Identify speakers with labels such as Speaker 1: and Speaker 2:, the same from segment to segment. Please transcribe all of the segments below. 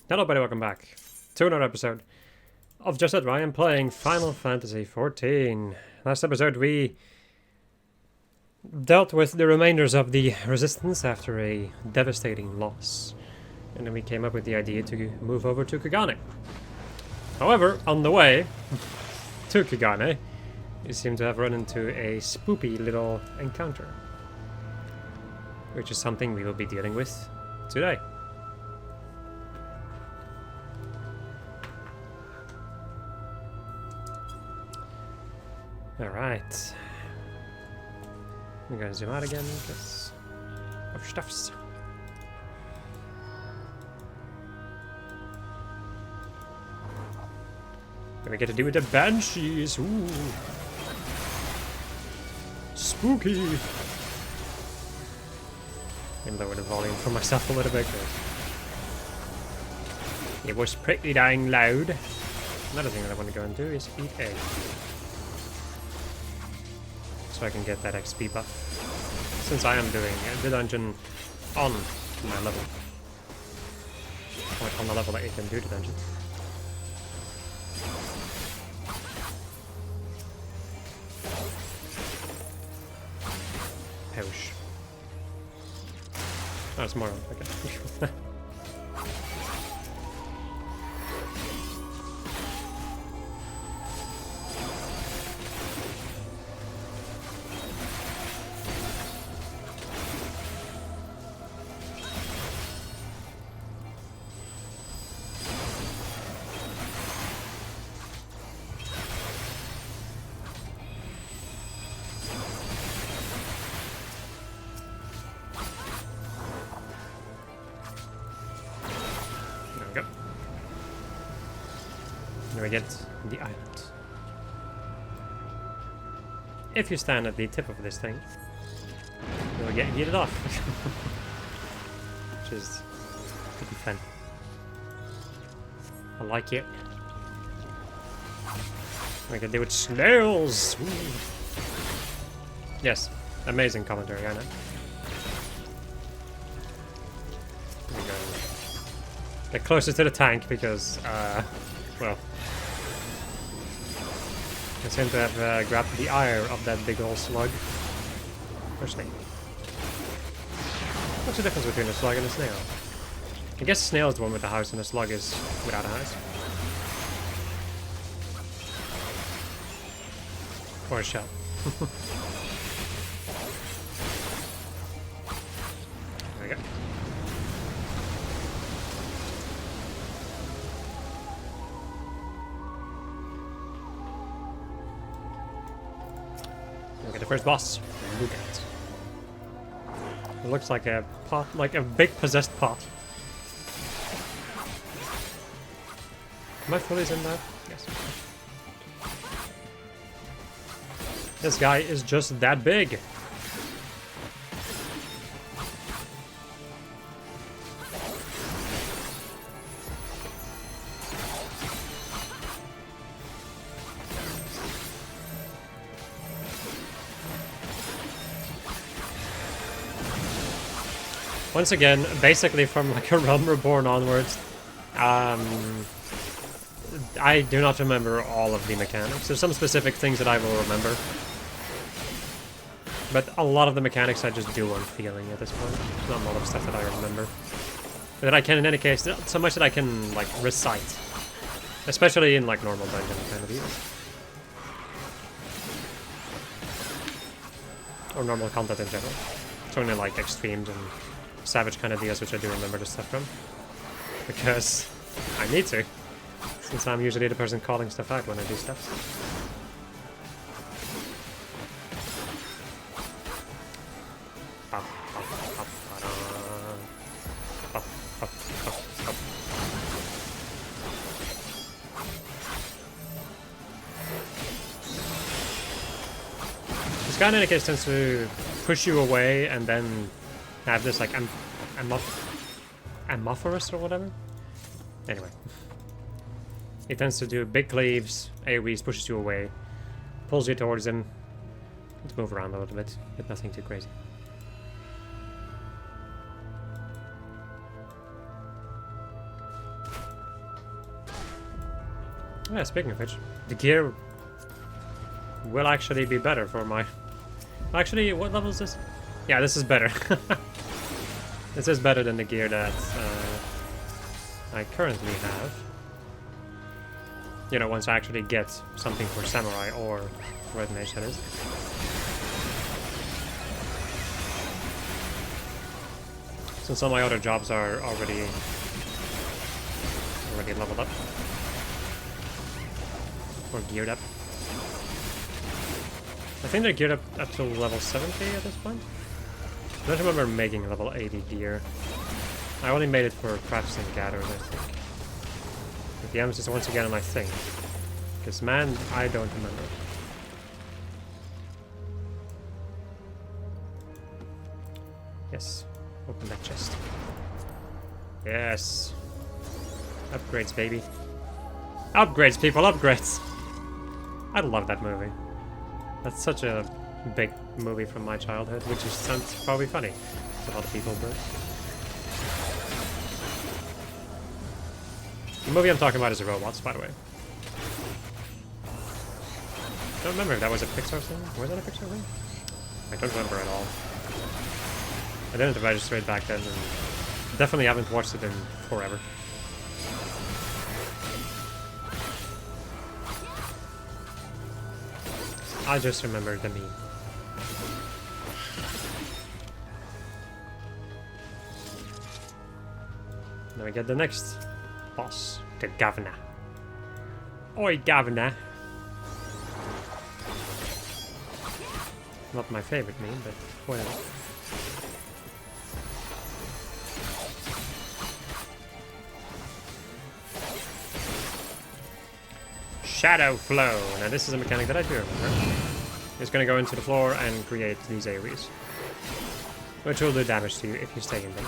Speaker 1: Hello everybody, welcome back to another episode of Just That Ryan playing Final Fantasy XIV. Last episode we dealt with the remainders of the resistance after a devastating loss. And then we came up with the idea to move over to Kugane. However, on the way to Kugane, we seem to have run into a spoopy little encounter. Which is something we will be dealing with today. Alright. I'm gonna zoom out again because of stuffs. And we get to do with the banshees. Ooh. Spooky. And lower the volume for myself a little bit. It was pretty dang loud. Another thing that I want to go and do is eat egg. So I can get that XP buff. Since I am doing the dungeon on my level. Or on the level that you can do the dungeon. Ouch. Oh, it's more. Okay. We get the island. If you stand at the tip of this thing, you'll get heated off. Which is pretty fun. I like it. We can do it snails! Ooh. Yes, amazing commentary, I know. There we go. Get closer to the tank because, well, I seem to have grabbed the ire of that big old slug. Or snake. What's the difference between a slug and a snail? I guess the snail is the one with the house and the slug is without a house. Or a shell. There we go. Look at the first boss. Look at it. It looks like a pot, like a big possessed pot. Am I fully in that? Yes. This guy is just that big. Once again, basically from like a Realm Reborn onwards, I do not remember all of the mechanics. There's some specific things that I will remember. But a lot of the mechanics I just do on feeling at this point. There's not a lot of stuff that I remember. But that I can, in any case, so much that I can, like, recite. Especially in, like, normal dungeon kind of deals. Or normal content in general. It's only, like, extremes and savage kind of deals which I do remember the stuff from. Because I need to. Since I'm usually the person calling stuff out when I do stuff. This guy in any case tends to push you away and then have this like amorphous or whatever. Anyway. He tends to do big cleaves, AoEs, pushes you away, pulls you towards him. Let's move around a little bit, but nothing too crazy. Yeah, speaking of which, the gear will actually be better for my... Actually, what level is this? Yeah, this is better. This is better than the gear that I currently have. You know, once I actually get something for Samurai or Red Mage, that is. Since all my other jobs are already leveled up. Or geared up. I think they're geared up to level 70 at this point. I don't remember making level 80 gear. I only made it for crafts and gatherers, I think. But the emphasis once again on I think. Because man, I don't remember. Yes. Open that chest. Yes. Upgrades, baby. Upgrades, people, upgrades! I love that movie. That's such a big movie from my childhood, which is, sounds probably funny to a lot of people, but... The movie I'm talking about is Robots, by the way. I don't remember if that was a Pixar thing. Was that a Pixar thing? I don't remember at all. I didn't register it back then, and definitely haven't watched it in forever. I just remember the meme. Now we get the next boss, the Governor. Oi, Governor! Not my favorite meme, but whatever. Shadow Flow. Now this is a mechanic that I do remember. It's going to go into the floor and create these AoEs, which will do damage to you if you stay in them.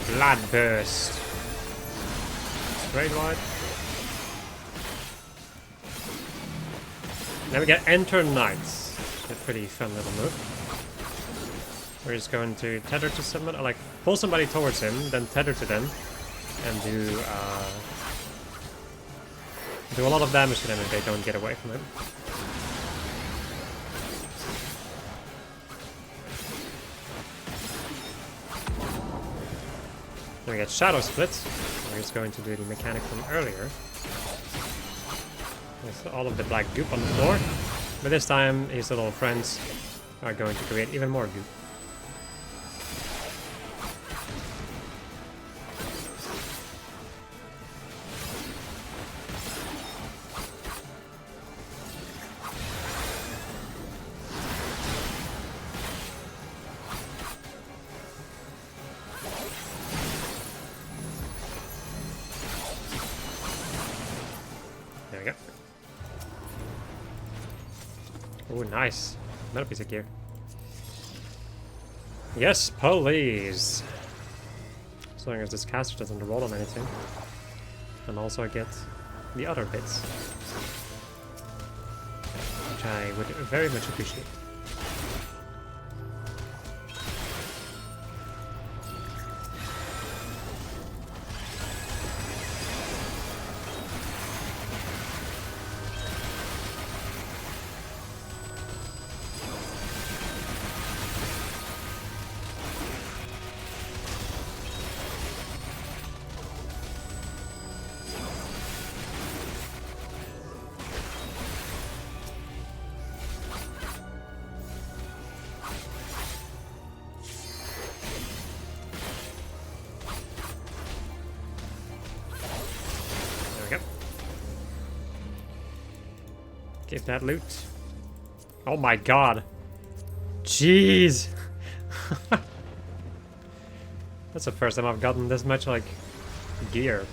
Speaker 1: Bloodburst. Straight wide. Then we get Enter Knights. A pretty fun little move. We're just going to tether to someone, like pull somebody towards him, then tether to them, and do a lot of damage to them if they don't get away from him. Then we get Shadow Split. We're just going to do the mechanic from earlier. With all of the black goop on the floor. But this time, his little friends are going to create even more goop. There we go. Oh, nice. Another piece of gear. Yes, please. As long as this caster doesn't roll on anything. And also I get the other bits. Which I would very much appreciate. Give that loot. Oh my god. Jeez. That's the first time I've gotten this much, like, gear.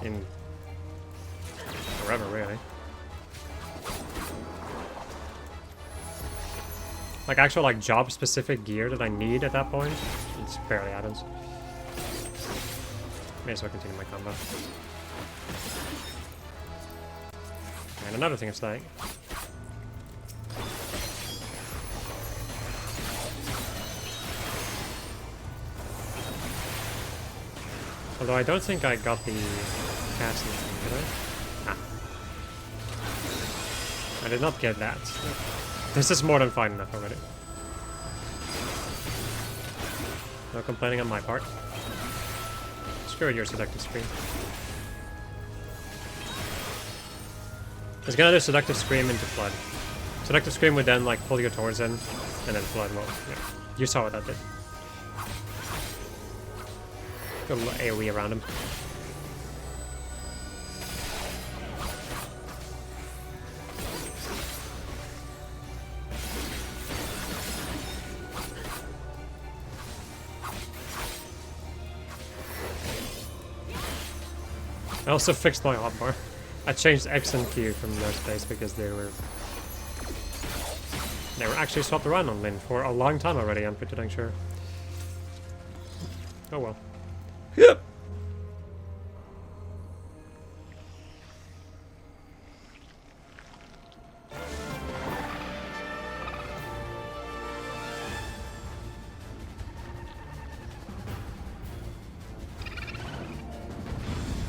Speaker 1: In forever, really. Like, actual, like, job-specific gear that I need at that point. It barely happens. May as well continue my combo. And another thing is like... Although I don't think I got the casting thing, did I? Ah. I did not get that. This is more than fine enough already. No complaining on my part. Screw your seductive scream. It's gonna do seductive scream into flood. Seductive scream would then like pull your towards in, and then flood will. Yeah. You saw what that did. Got a little AoE around him. I also fixed my hotbar. I changed X and Q from their space because they were actually swapped around on Lin for a long time already, I'm pretty dang sure. Oh well. Yep.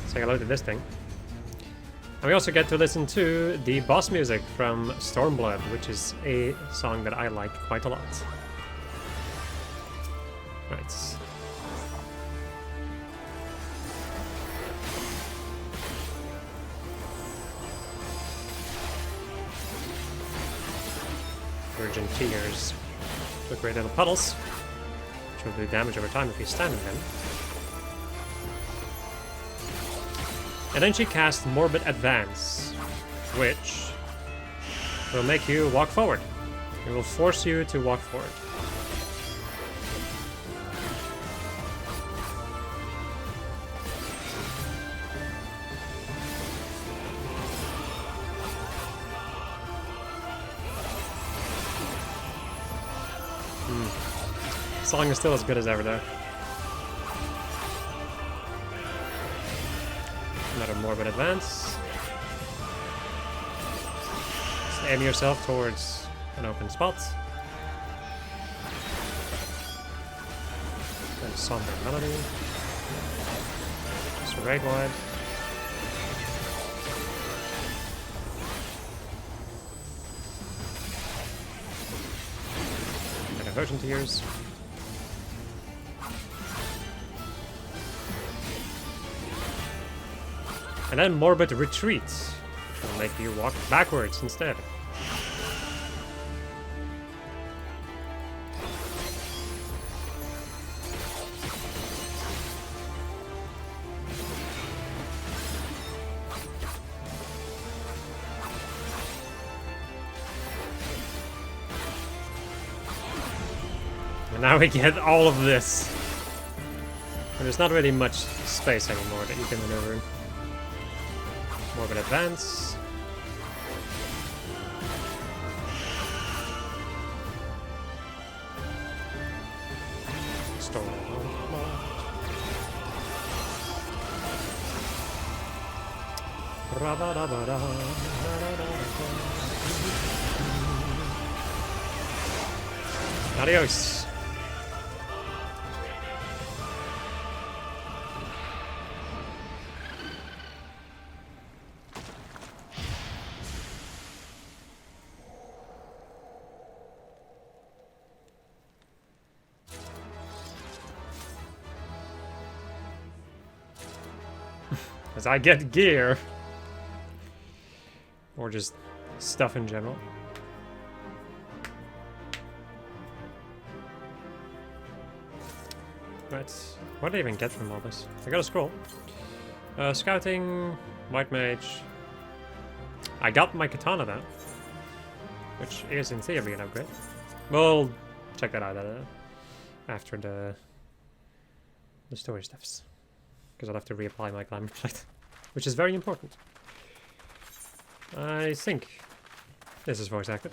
Speaker 1: Say hello to this thing. And we also get to listen to the boss music from Stormblood, which is a song that I like quite a lot. Right. Virgin Tears. To create little puddles, which will do damage over time if you stand in them. And then she casts Morbid Advance, which will make you walk forward. It will force you to walk forward. Song is still as good as ever though. Another Morbid Advance. Just aim yourself towards an open spot. Then Somber Melody. Just raid wide. And a Virgin Tears. And then Morbid Retreat, which will make you walk backwards instead. And now we get all of this. And there's not really much space anymore that you can maneuver in. Morbid Advance. Stormblood. Adios. As I get gear. Or just stuff in general. Right. What did I even get from all this? I got a scroll. Scouting, White Mage. I got my katana though. Which is in theory an upgrade. We'll check that out after the story stuffs. Because I'll have to reapply my glamour plate, which is very important. I think this is voice acted.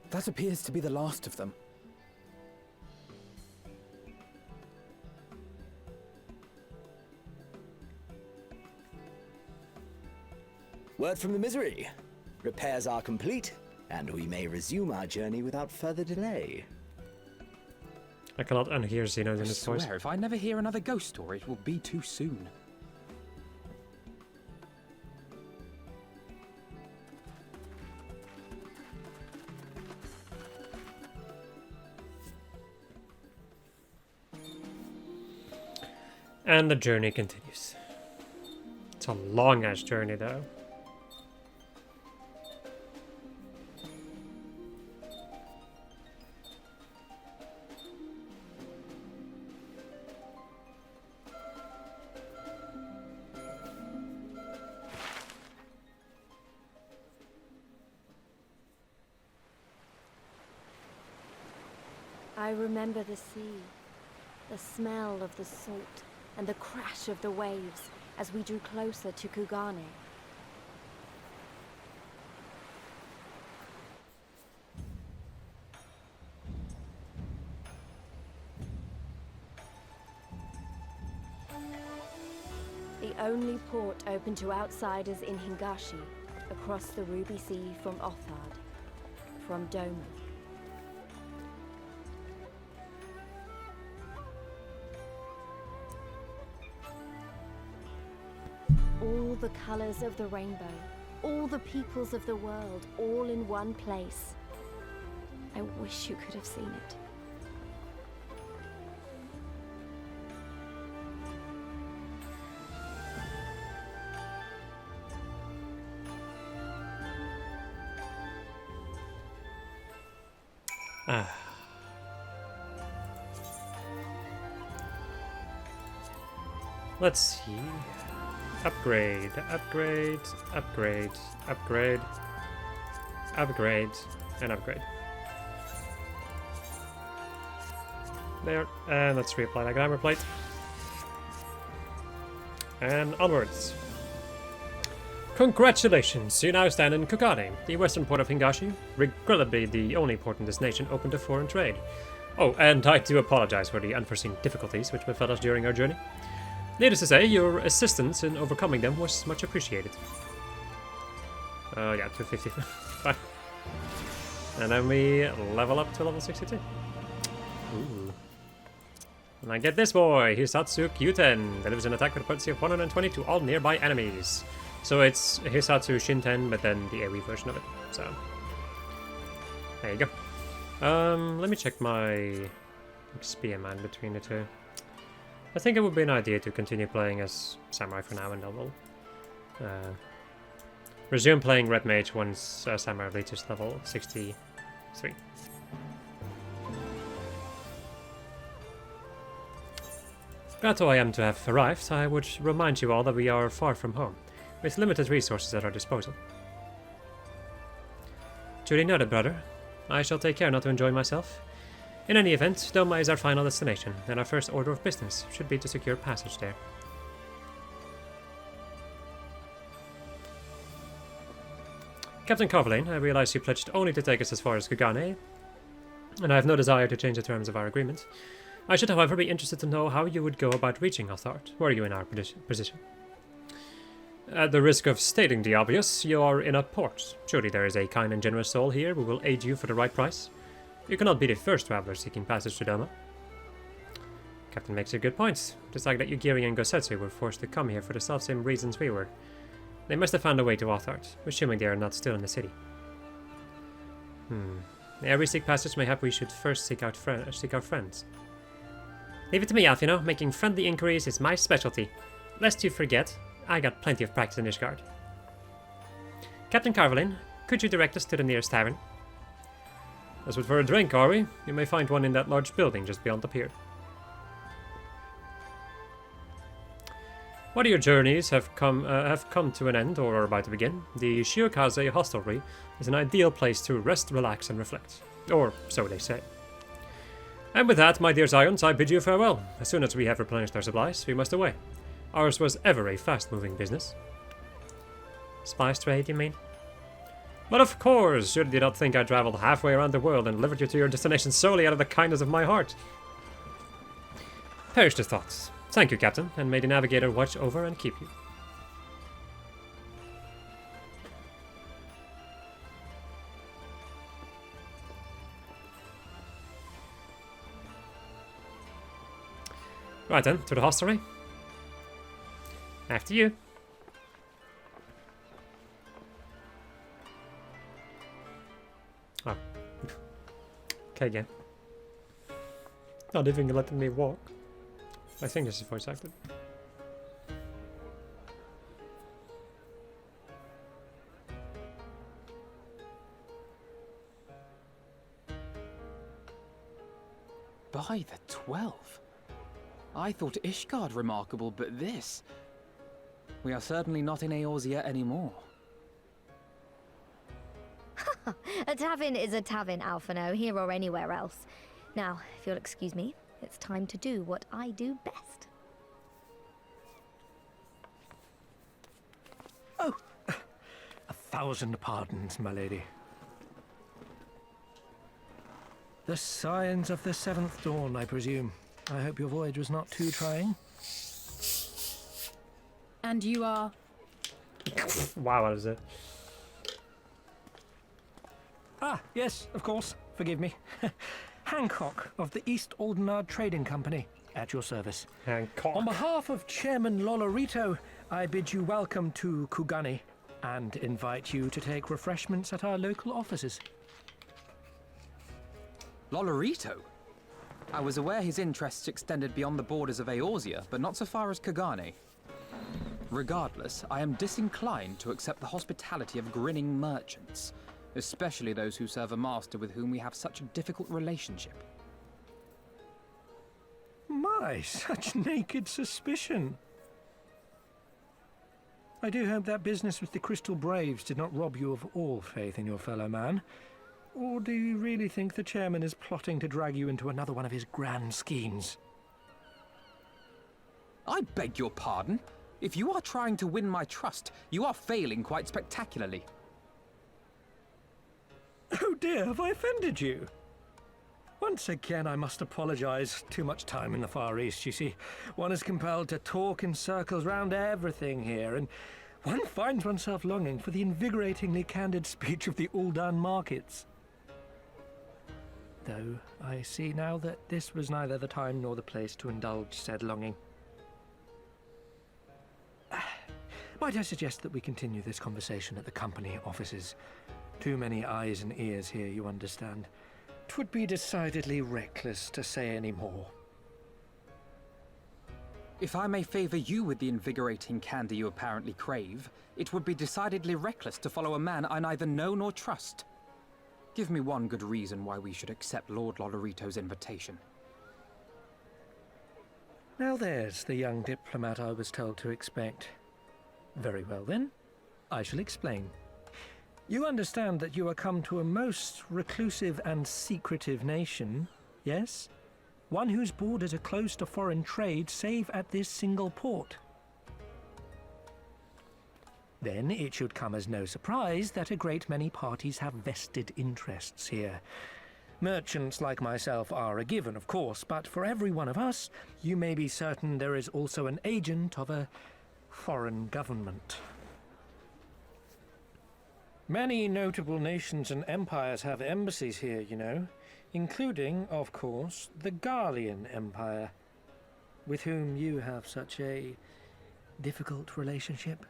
Speaker 2: That appears to be the last of them.
Speaker 3: Word from the Misery. Repairs are complete, and we may resume our journey without further delay.
Speaker 1: I cannot unhear Xeno's in
Speaker 2: I
Speaker 1: his voice.
Speaker 2: swear, if I never hear another ghost story, it will be too soon.
Speaker 1: And the journey continues. It's a long-ass journey, though.
Speaker 4: I remember the sea, the smell of the salt, and the crash of the waves as we drew closer to Kugane. The only port open to outsiders in Hingashi, across the Ruby Sea from Othard, from Doma. All the colors of the rainbow, all the peoples of the world, all in one place. I wish you could have seen it.
Speaker 1: Let's see. Upgrade, upgrade, upgrade, upgrade, upgrade, and upgrade. There, and let's reapply that glamour plate. And onwards. Congratulations, you now stand in Kugane, the western port of Hingashi, regrettably the only port in this nation open to foreign trade. Oh, and I do apologize for the unforeseen difficulties which befell us during our journey. Needless to say, your assistance in overcoming them was much appreciated. Yeah, 250. Fine. And then we level up to level 62. Ooh. And I get this boy, Hisatsu Kyuten, delivers an attack with a potency of 120 to all nearby enemies. So it's Hisatsu Shinten, but then the AoE version of it. So there you go. Let me check my Spearman between the two. I think it would be an idea to continue playing as Samurai for now, and then we'll resume playing Red Mage once Samurai reaches level 63. Glad though I am to have arrived, I would remind you all that we are far from home, with limited resources at our disposal. Duly noted, brother. I shall take care not to enjoy myself. In any event, Doma is our final destination, and our first order of business should be to secure passage there. Captain Carvelane, I realize you pledged only to take us as far as Kugane, and I have no desire to change the terms of our agreement. I should, however, be interested to know how you would go about reaching Othard, were you in our position. At the risk of stating the obvious, you are in a port. Surely there is a kind and generous soul here who will aid you for the right price. You cannot be the first traveler seeking passage to Doma. Captain makes a good point. Just like that Yugiri and Gosetsu were forced to come here for the selfsame reasons we were. They must have found a way to Othard, assuming they are not still in the city. Ere we seek passage, mayhap we should first seek our friends. Leave it to me, Alfino. Making friendly inquiries is my specialty. Lest you forget, I got plenty of practice in Ishgard. Captain Carvelin, could you direct us to the nearest tavern? Desperate for a drink, are we? You may find one in that large building just beyond the pier. Whether your journeys have come to an end or are about to begin, the Shiokaze hostelry is an ideal place to rest, relax, and reflect. Or so they say. And with that, my dear Zions, I bid you farewell. As soon as we have replenished our supplies, we must away. Ours was ever a fast-moving business. Spice trade, you mean? But of course, you did not think I traveled halfway around the world and delivered you to your destination solely out of the kindness of my heart. Perish the thoughts. Thank you, Captain, and may the Navigator watch over and keep you. Right then, to the hostelry. After you. Oh. Okay, again. Not even letting me walk. I think this is voice acted.
Speaker 2: By the 12. I thought Ishgard remarkable, but this... We are certainly not in Eorzea anymore.
Speaker 5: A tavern is a tavern, Alphino, here or anywhere else. Now, if you'll excuse me, it's time to do what I do best.
Speaker 6: Oh, 1,000 pardons, my lady. The signs of the seventh dawn, I presume. I hope your voyage was not too trying.
Speaker 7: And you are?
Speaker 1: Wow, what is it?
Speaker 6: Ah, yes, of course. Forgive me. Hancock of the East Aldenard Trading Company, at your service.
Speaker 1: Hancock.
Speaker 6: On behalf of Chairman Lolorito, I bid you welcome to Kugane and invite you to take refreshments at our local offices.
Speaker 2: Lolorito? I was aware his interests extended beyond the borders of Eorzea, but not so far as Kugane. Regardless, I am disinclined to accept the hospitality of grinning merchants, especially those who serve a master with whom we have such a difficult relationship.
Speaker 6: My, such naked suspicion. I do hope that business with the Crystal Braves did not rob you of all faith in your fellow man. Or do you really think the chairman is plotting to drag you into another one of his grand schemes?
Speaker 2: I beg your pardon? If you are trying to win my trust, you are failing quite spectacularly.
Speaker 6: Oh dear, have I offended you? Once again, I must apologize. Too much time in the Far East, you see. One is compelled to talk in circles round everything here, and one finds oneself longing for the invigoratingly candid speech of the Uldan markets. Though I see now that this was neither the time nor the place to indulge said longing. Might I suggest that we continue this conversation at the company offices? Too many eyes and ears here, you understand. 'Twould be decidedly reckless to say any more.
Speaker 2: If I may favor you with the invigorating candy you apparently crave, it would be decidedly reckless to follow a man I neither know nor trust. Give me one good reason why we should accept Lord Lolorito's invitation.
Speaker 6: Now there's the young diplomat I was told to expect. Very well then, I shall explain. You understand that you are come to a most reclusive and secretive nation, yes? One whose borders are closed to foreign trade save at this single port. Then it should come as no surprise that a great many parties have vested interests here. Merchants like myself are a given, of course, but for every one of us, you may be certain there is also an agent of a foreign government. Many notable nations and empires have embassies here, you know, including, of course, the Garlean Empire, with whom you have such a difficult relationship.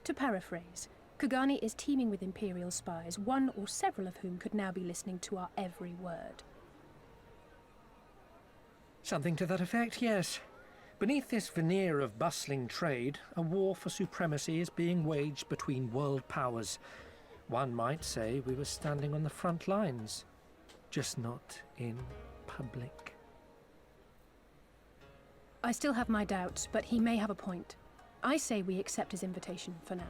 Speaker 7: To paraphrase, Kugane is teeming with Imperial spies, one or several of whom could now be listening to our every word.
Speaker 6: Something to that effect, yes. Beneath this veneer of bustling trade, a war for supremacy is being waged between world powers. One might say we were standing on the front lines, just not in public.
Speaker 7: I still have my doubts, but he may have a point. I say we accept his invitation for now.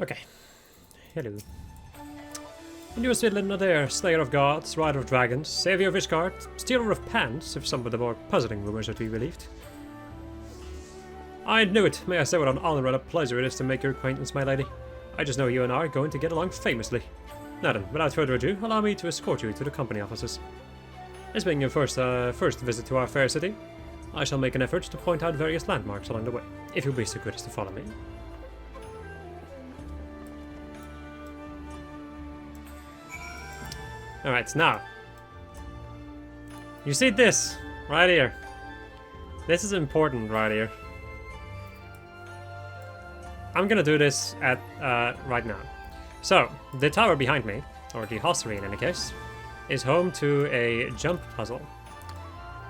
Speaker 1: Okay. Hello. And you are still another Slayer of Gods, Rider of Dragons, Savior of Ishgard, Stealer of Pants, if some of the more puzzling rumors are to be believed. I knew it! May I say what an honor and a pleasure it is to make your acquaintance, my lady. I just know you and I are going to get along famously. Now then, without further ado, allow me to escort you to the company offices. This being your first visit to our fair city, I shall make an effort to point out various landmarks along the way, if you'll be so good as to follow me. Alright, now. You see this, right here. This is important right here. I'm gonna do this at right now. So, the tower behind me, or the hostelry in any case, is home to a jump puzzle.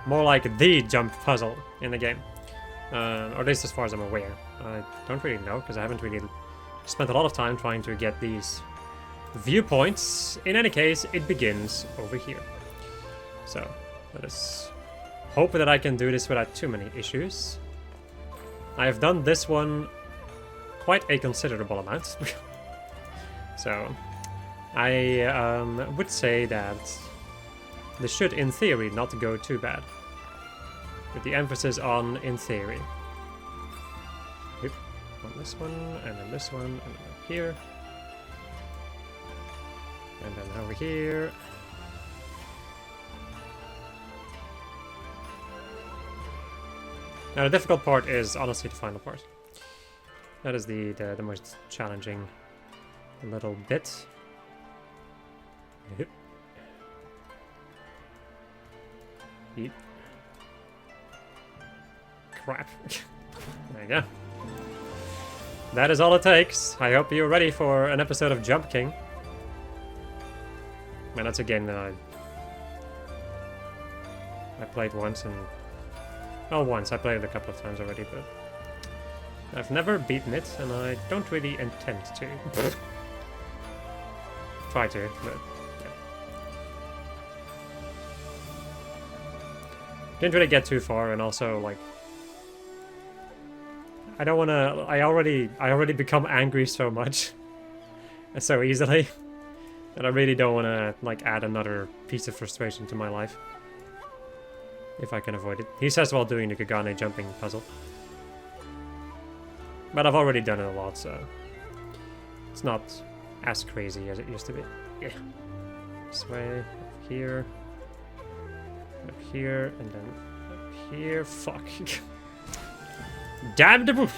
Speaker 1: More like the jump puzzle in the game. Or at least as far as I'm aware. I don't really know, because I haven't really spent a lot of time trying to get these viewpoints. In any case, it begins over here. So, let us hope that I can do this without too many issues. I have done this one quite a considerable amount. So, I would say that this should, in theory, not go too bad. With the emphasis on in theory. Yep. On this one, and then this one, and then up here. And then over here. Now the difficult part is honestly the final part. That is the most challenging little bit. Yep. Eat. Crap. There you go. That is all it takes. I hope you're ready for an episode of Jump King. Man, that's a game that I played once and... Well, once. I played it a couple of times already, but... I've never beaten it, and I don't really intend to. Try to, but... Yeah. Didn't really get too far, and also, like... I don't wanna... I already become angry so much. So easily. And I really don't wanna, like, add another piece of frustration to my life. If I can avoid it. He says while doing the Kugane jumping puzzle. But I've already done it a lot, so... It's not as crazy as it used to be. Yeah. This way, up here. Up here, and then up here. Fuck. Damn the boof!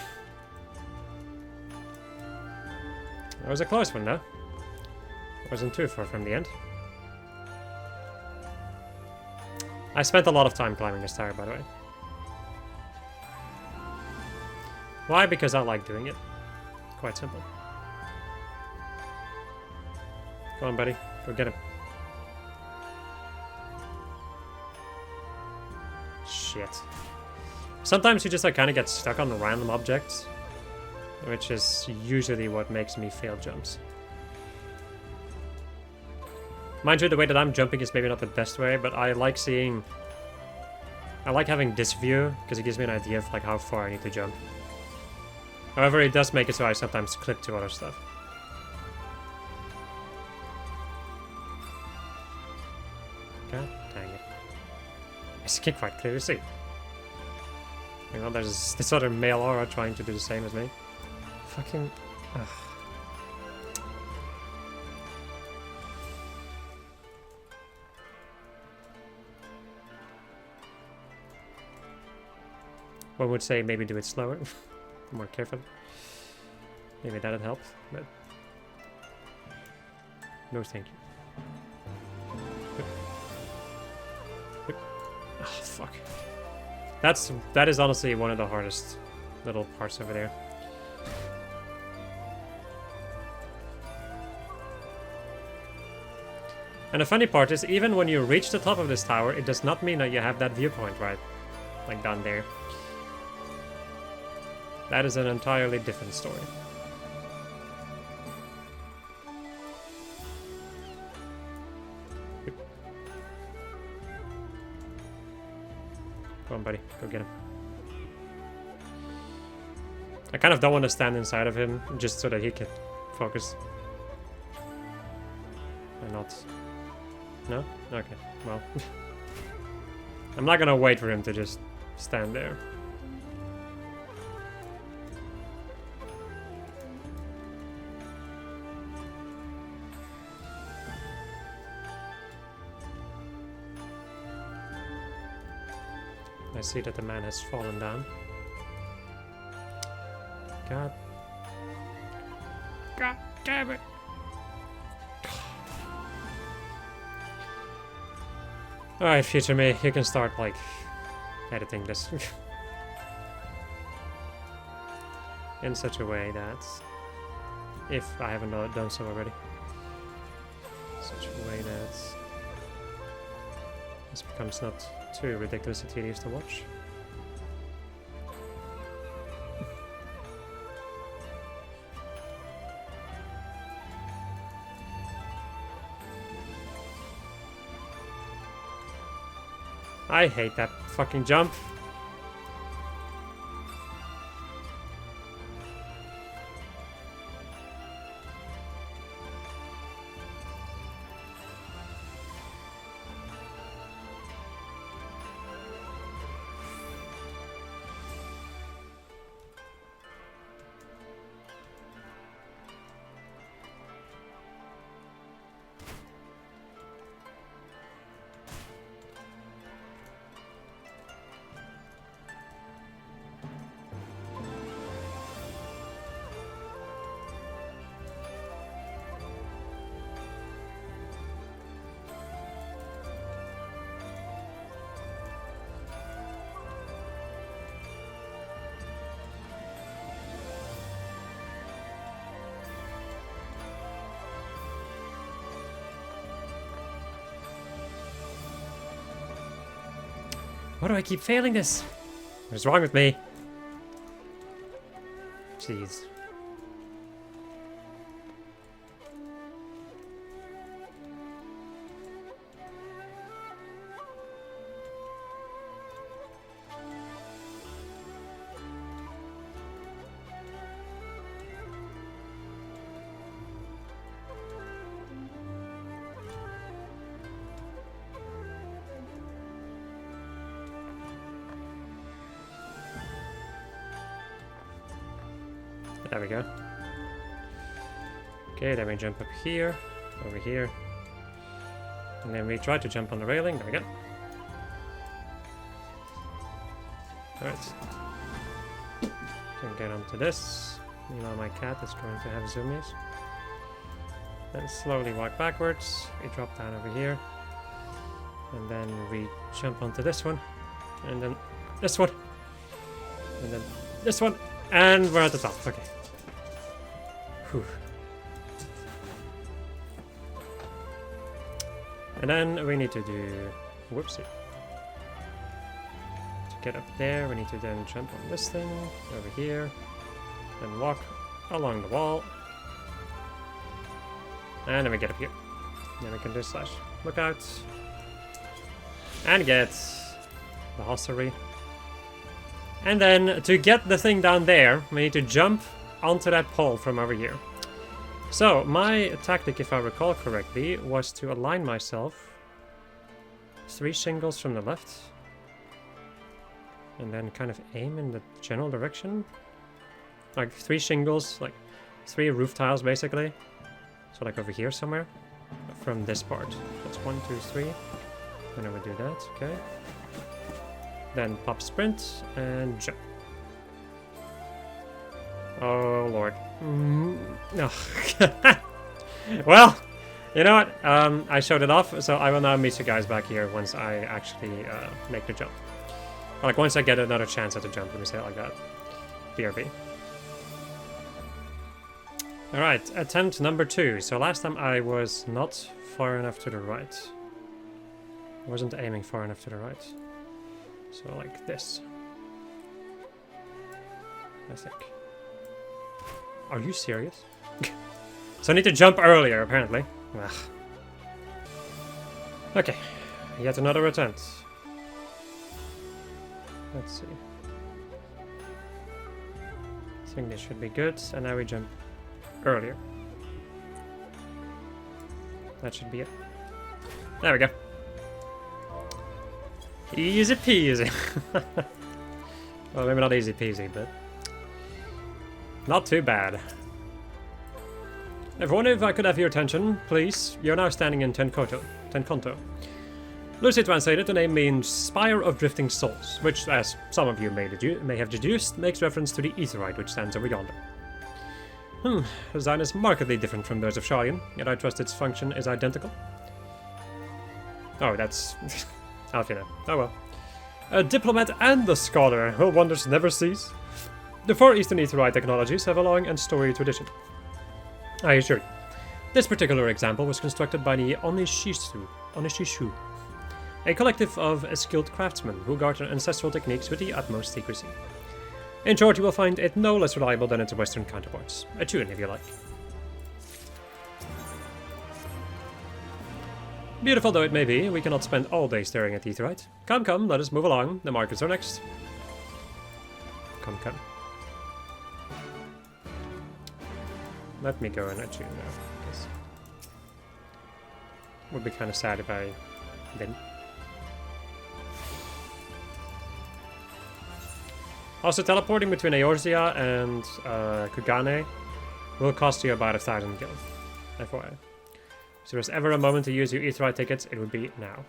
Speaker 1: That was a close one, though. Wasn't too far from the end. I spent a lot of time climbing this tower, by the way. Why? Because I like doing it. Quite simple. Come on, buddy. Go get him. Shit. Sometimes you just like kind of get stuck on the random objects, which is usually what makes me fail jumps. Mind you, the way that I'm jumping is maybe not the best way, but I like seeing... I like having this view, because it gives me an idea of like how far I need to jump. However, it does make it so I sometimes click to other stuff. God dang it. I can't quite clearly see. You know, there's this other male aura trying to do the same as me. Fucking... Ugh. One would say maybe do it slower, more carefully. Maybe that'd help, but no thank you. Oh fuck. That is honestly one of the hardest little parts over there. And the funny part is, even when you reach the top of this tower, it does not mean that you have that viewpoint right, like down there. That is an entirely different story. Come on, buddy. Go get him. I kind of don't want to stand inside of him, just so that he can focus. Or not. No? Okay, well. I'm not gonna wait for him to just stand there. I see that the man has fallen down. God. God damn it. Alright, future me, you can start, like, editing this. In such a way that, if I haven't done so already, such a way that this becomes not too ridiculously tedious to watch. I hate that fucking jump. Why do I keep failing this? What's wrong with me? Jeez. There we go. Okay, then we jump up here, over here. And then we try to jump on the railing. There we go. Alright. Can get onto this. Meanwhile, my cat is going to have zoomies. Then slowly walk backwards. We drop down over here. And then we jump onto this one. And then this one. And then this one. And we're at the top. Okay. Whew. And then we need to do... Whoopsie. To get up there, we need to then jump on this thing, over here, then walk along the wall. And then we get up here. Then we can do slash lookout. And get the hostelry. And then, to get the thing down there, we need to jump onto that pole from over here. So, my tactic, if I recall correctly, was to align myself 3 shingles from the left. And then kind of aim in the general direction. Like 3 shingles, like 3 roof tiles basically. So like over here somewhere. From this part. That's 1, 2, 3. And I would do that, okay. Then pop sprint and jump. Oh lord. No. Well, you know what? I showed it off, so I will now meet you guys back here once I actually make the jump. Or like once I get another chance at the jump, let me say it like that. BRB. Alright, attempt number 2. So last time I was not far enough to the right. I wasn't aiming far enough to the right. So like this. I think. Are you serious? So I need to jump earlier, apparently. Ugh. Okay, yet another attempt. Let's see. I think this should be good, and now we jump earlier. That should be it. There we go. Easy peasy. Well, maybe not easy peasy, but not too bad. Everyone, if I could have your attention, please. You're now standing in Tenkonto. Loosely translated, the name means Spire of Drifting Souls, which, as some of you may have deduced, makes reference to the aetheryte which stands over yonder. The design is markedly different from those of Sharlayan, yet I trust its function is identical. Oh, that's... Alfina. Oh well. A diplomat and a scholar, will wonders never cease? The Far Eastern aetheryte technologies have a long and storied tradition. I assure you, this particular example was constructed by the Onishishu, a collective of skilled craftsmen who guard their ancestral techniques with the utmost secrecy. In short, you will find it no less reliable than its Western counterparts. A tune, if you like. Beautiful though it may be, we cannot spend all day staring at the aetheryte. Come, come, let us move along. The markets are next. Come, come. Let me go and attune now. Guess. Would be kind of sad if I didn't. Also, teleporting between Eorzea and Kugane will cost you about 1,000 gil. FYI. So if there's ever a moment to use your aetheryte tickets, it would be now.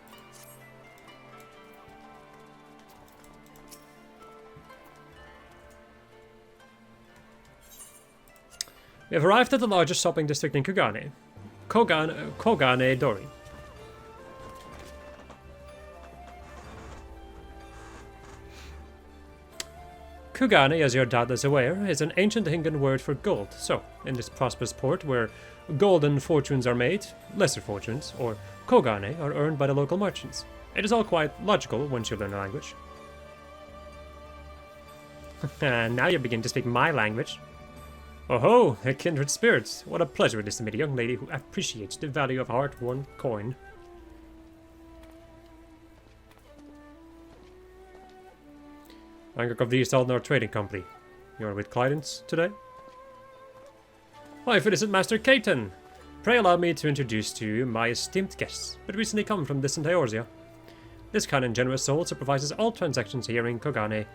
Speaker 1: We have arrived at the largest shopping district in Kugane. Kugane Dori. Kugane, as you're doubtless aware, is an ancient Hingan word for gold. So, in this prosperous port where golden fortunes are made, lesser fortunes, or kogane, are earned by the local merchants. It is all quite logical once you learn the language. Now you begin to speak my language. Oh ho, a kindred spirit. What a pleasure it is to meet a young lady who appreciates the value of hard-won coin. Bangkok of the East Aldnor Trading Company. You are with clients today? Why, innocent Master Caton! Pray allow me to introduce to you my esteemed guests, but recently come from distant Eorzea. This kind and generous soul supervises all transactions here in Kugane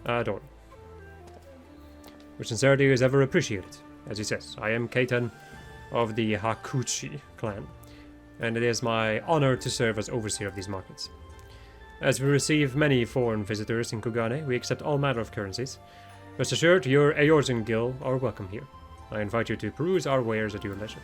Speaker 1: Dori. Your sincerity is ever appreciated. As he says, I am Caton of the Hakuchi clan, and it is my honor to serve as overseer of these markets. As we receive many foreign visitors in Kugane, we accept all manner of currencies. Rest assured, your Eorzean Guild are welcome here. I invite you to peruse our wares at your leisure.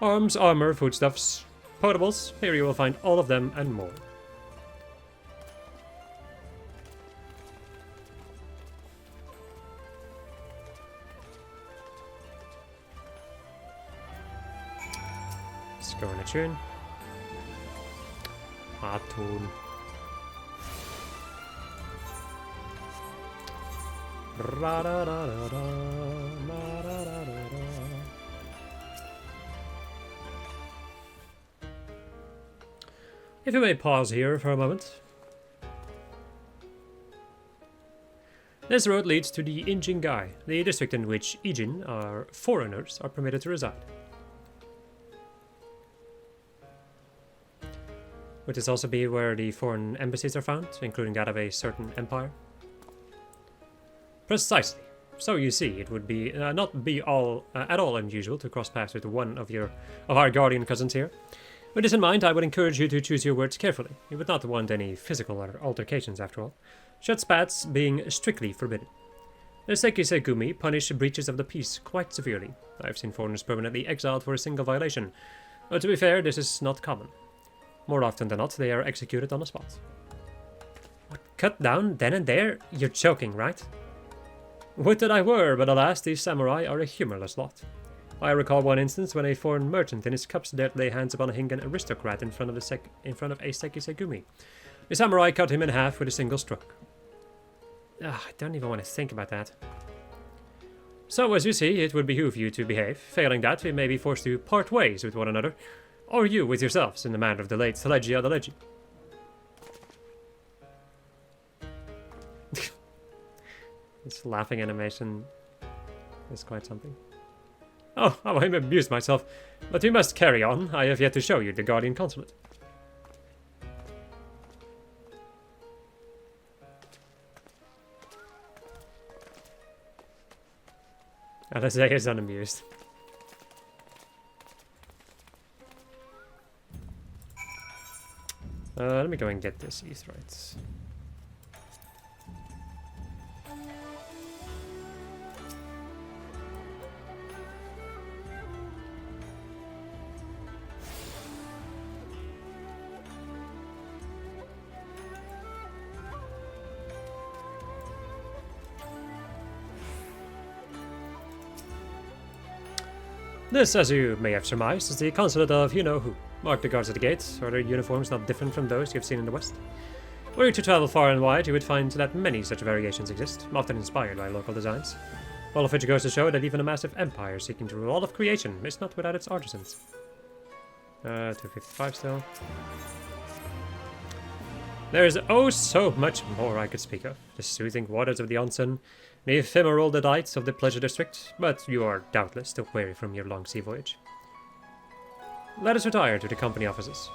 Speaker 1: Arms, armor, foodstuffs, potables, here you will find all of them and more. Let's go in a tune. Atun. If you may pause here for a moment. This road leads to the Injingai, the district in which Ijin, or foreigners, are permitted to reside. Would this also be where the foreign embassies are found, including that of a certain empire? Precisely. So you see, it would be not be at all unusual to cross paths with one of our guardian cousins here. With this in mind, I would encourage you to choose your words carefully. You would not want any physical altercations, after all. Shut spats being strictly forbidden. The Sekisegumi punish breaches of the peace quite severely. I have seen foreigners permanently exiled for a single violation. But to be fair, this is not common. More often than not, they are executed on the spot. What, cut down then and there? You're joking, right? Would that I were, but alas, these samurai are a humorless lot. I recall one instance when a foreign merchant in his cups dared lay hands upon a Hingan aristocrat in front of a Sekisegumi. The samurai cut him in half with a single stroke. I don't even want to think about that. So, as you see, it would behoove you to behave. Failing that, we may be forced to part ways with one another. Or you with yourselves, in the manner of the late Thelegia the Legend. This laughing animation is quite something. Oh, how I amused myself. But we must carry on. I have yet to show you the Guardian Consulate. LSA is unamused. Let me go and get this Aetheryte. This, as you may have surmised, is the consulate of you-know-who. Mark the guards at the gates. Are their uniforms not different from those you've seen in the West? Were you to travel far and wide, you would find that many such variations exist, often inspired by local designs. All of which goes to show that even a massive empire seeking to rule all of creation is not without its artisans. 255 still. There is oh so much more I could speak of. The soothing waters of the onsen, the ephemeral delights of the pleasure district, but you are doubtless still weary from your long sea voyage. Let us retire to the company offices.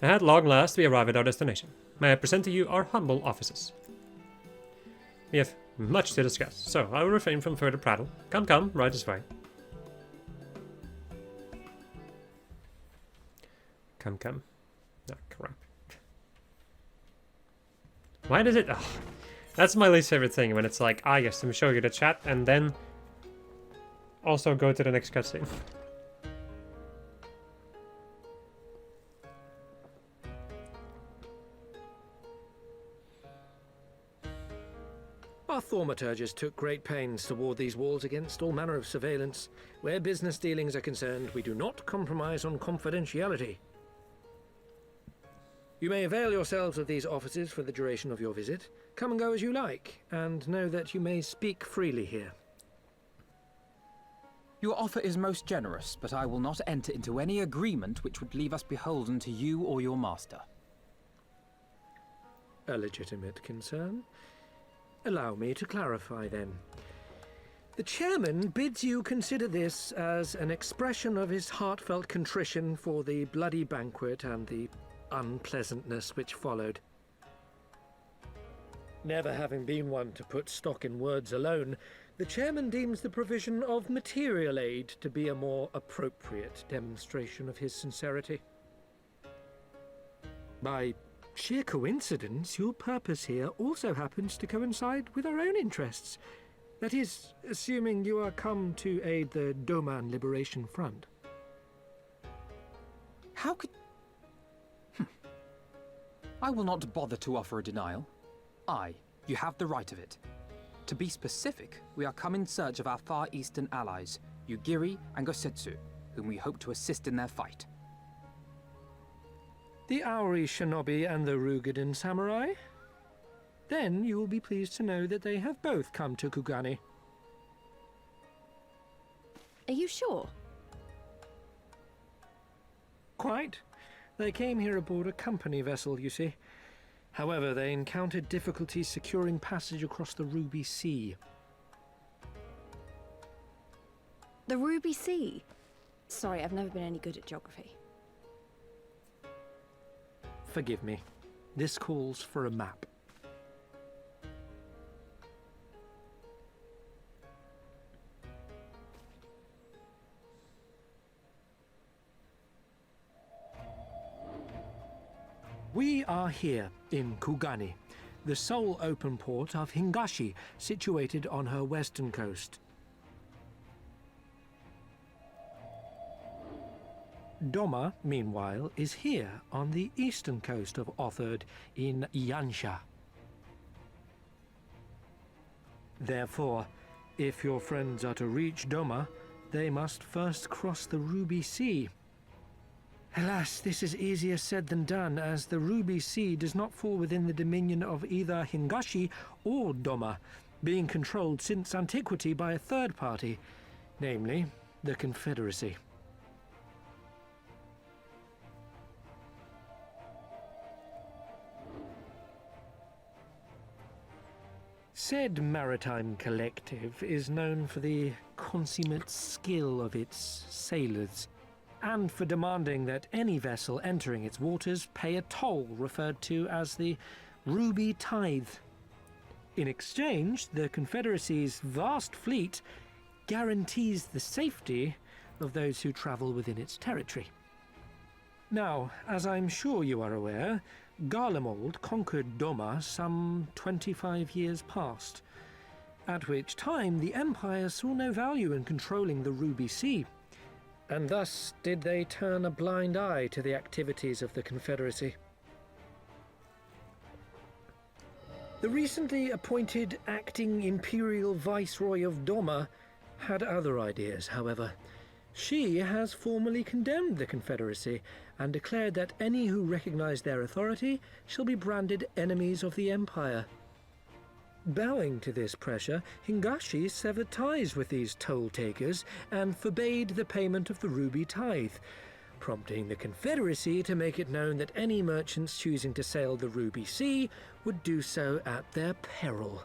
Speaker 1: At long last, we arrive at our destination. May I present to you our humble offices? We have much to discuss, so I will refrain from further prattle. Come, come, right this way. Come, come. Ah, crap. Why does it... Ugh. That's my least favorite thing, when it's like, ah yes, let me show you the chat, and then also go to the next cutscene.
Speaker 6: Our thaumaturges took great pains to ward these walls against all manner of surveillance. Where business dealings are concerned, we do not compromise on confidentiality. You may avail yourselves of these offices for the duration of your visit. Come and go as you like, and know that you may speak freely here.
Speaker 2: Your offer is most generous, but I will not enter into any agreement which would leave us beholden to you or your master.
Speaker 6: A legitimate concern. Allow me to clarify then. The chairman bids you consider this as an expression of his heartfelt contrition for the bloody banquet and the unpleasantness which followed. Never having been one to put stock in words alone, the chairman deems the provision of material aid to be a more appropriate demonstration of his sincerity. By sheer coincidence, your purpose here also happens to coincide with our own interests. That is, assuming you are come to aid the Doman Liberation Front.
Speaker 2: How could... I will not bother to offer a denial. You have the right of it. To be specific, we are come in search of our Far Eastern allies, Yugiri and Gosetsu, whom we hope to assist in their fight.
Speaker 6: The Auri Shinobi and the Rugadan Samurai? Then you will be pleased to know that they have both come to Kugane.
Speaker 7: Are you sure?
Speaker 6: Quite. They came here aboard a company vessel, you see. However, they encountered difficulties securing passage across the Ruby Sea.
Speaker 7: The Ruby Sea? Sorry, I've never been any good at geography.
Speaker 6: Forgive me. This calls for a map. We are here in Kugane, the sole open port of Hingashi, situated on her western coast. Doma, meanwhile, is here on the eastern coast of Otherd in Yansha. Therefore, if your friends are to reach Doma, they must first cross the Ruby Sea. Alas, this is easier said than done, as the Ruby Sea does not fall within the dominion of either Hingashi or Doma, being controlled since antiquity by a third party, namely the Confederacy. Said maritime collective is known for the consummate skill of its sailors, and for demanding that any vessel entering its waters pay a toll referred to as the Ruby Tithe. In exchange, the Confederacy's vast fleet guarantees the safety of those who travel within its territory. Now, as I'm sure you are aware, Garlemald conquered Doma some 25 years past, at which time the Empire saw no value in controlling the Ruby Sea, and thus did they turn a blind eye to the activities of the Confederacy. The recently appointed acting Imperial Viceroy of Doma had other ideas, however. She has formally condemned the Confederacy and declared that any who recognize their authority shall be branded enemies of the Empire. Bowing to this pressure, Hingashi severed ties with these toll-takers and forbade the payment of the Ruby Tithe, prompting the Confederacy to make it known that any merchants choosing to sail the Ruby Sea would do so at their peril.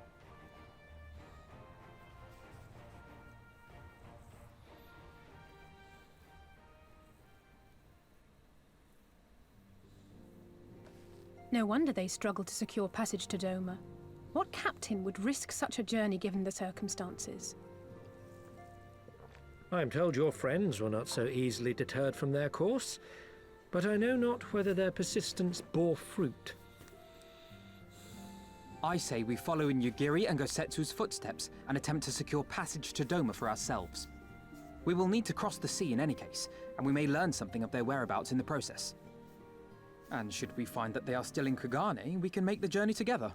Speaker 7: No wonder they struggled to secure passage to Doma. What captain would risk such a journey given the circumstances?
Speaker 6: I am told your friends were not so easily deterred from their course, but I know not whether their persistence bore fruit.
Speaker 2: I say we follow in Yugiri and Gosetsu's footsteps and attempt to secure passage to Doma for ourselves. We will need to cross the sea in any case, and we may learn something of their whereabouts in the process. And should we find that they are still in Kugane, we can make the journey together.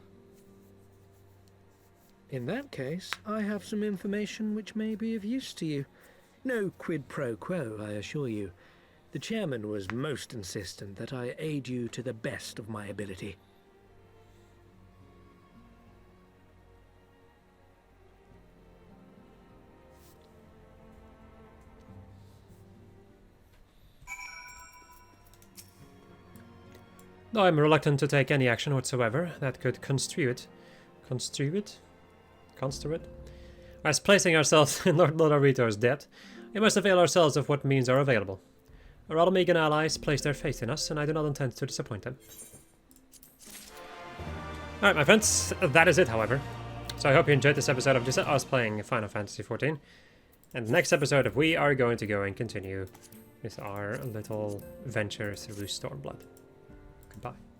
Speaker 6: In that case, I have some information which may be of use to you. No quid pro quo, I assure you. The chairman was most insistent that I aid you to the best of my ability.
Speaker 1: Though I'm reluctant to take any action whatsoever that could construe it as placing ourselves in Lord Lodorito's debt, we must avail ourselves of what means are available. Our Almegan allies place their faith in us, and I do not intend to disappoint them. Alright, my friends, that is it, however. So I hope you enjoyed this episode of just us playing Final Fantasy XIV. And the next episode, we are going to go and continue with our little venture through Stormblood. Goodbye.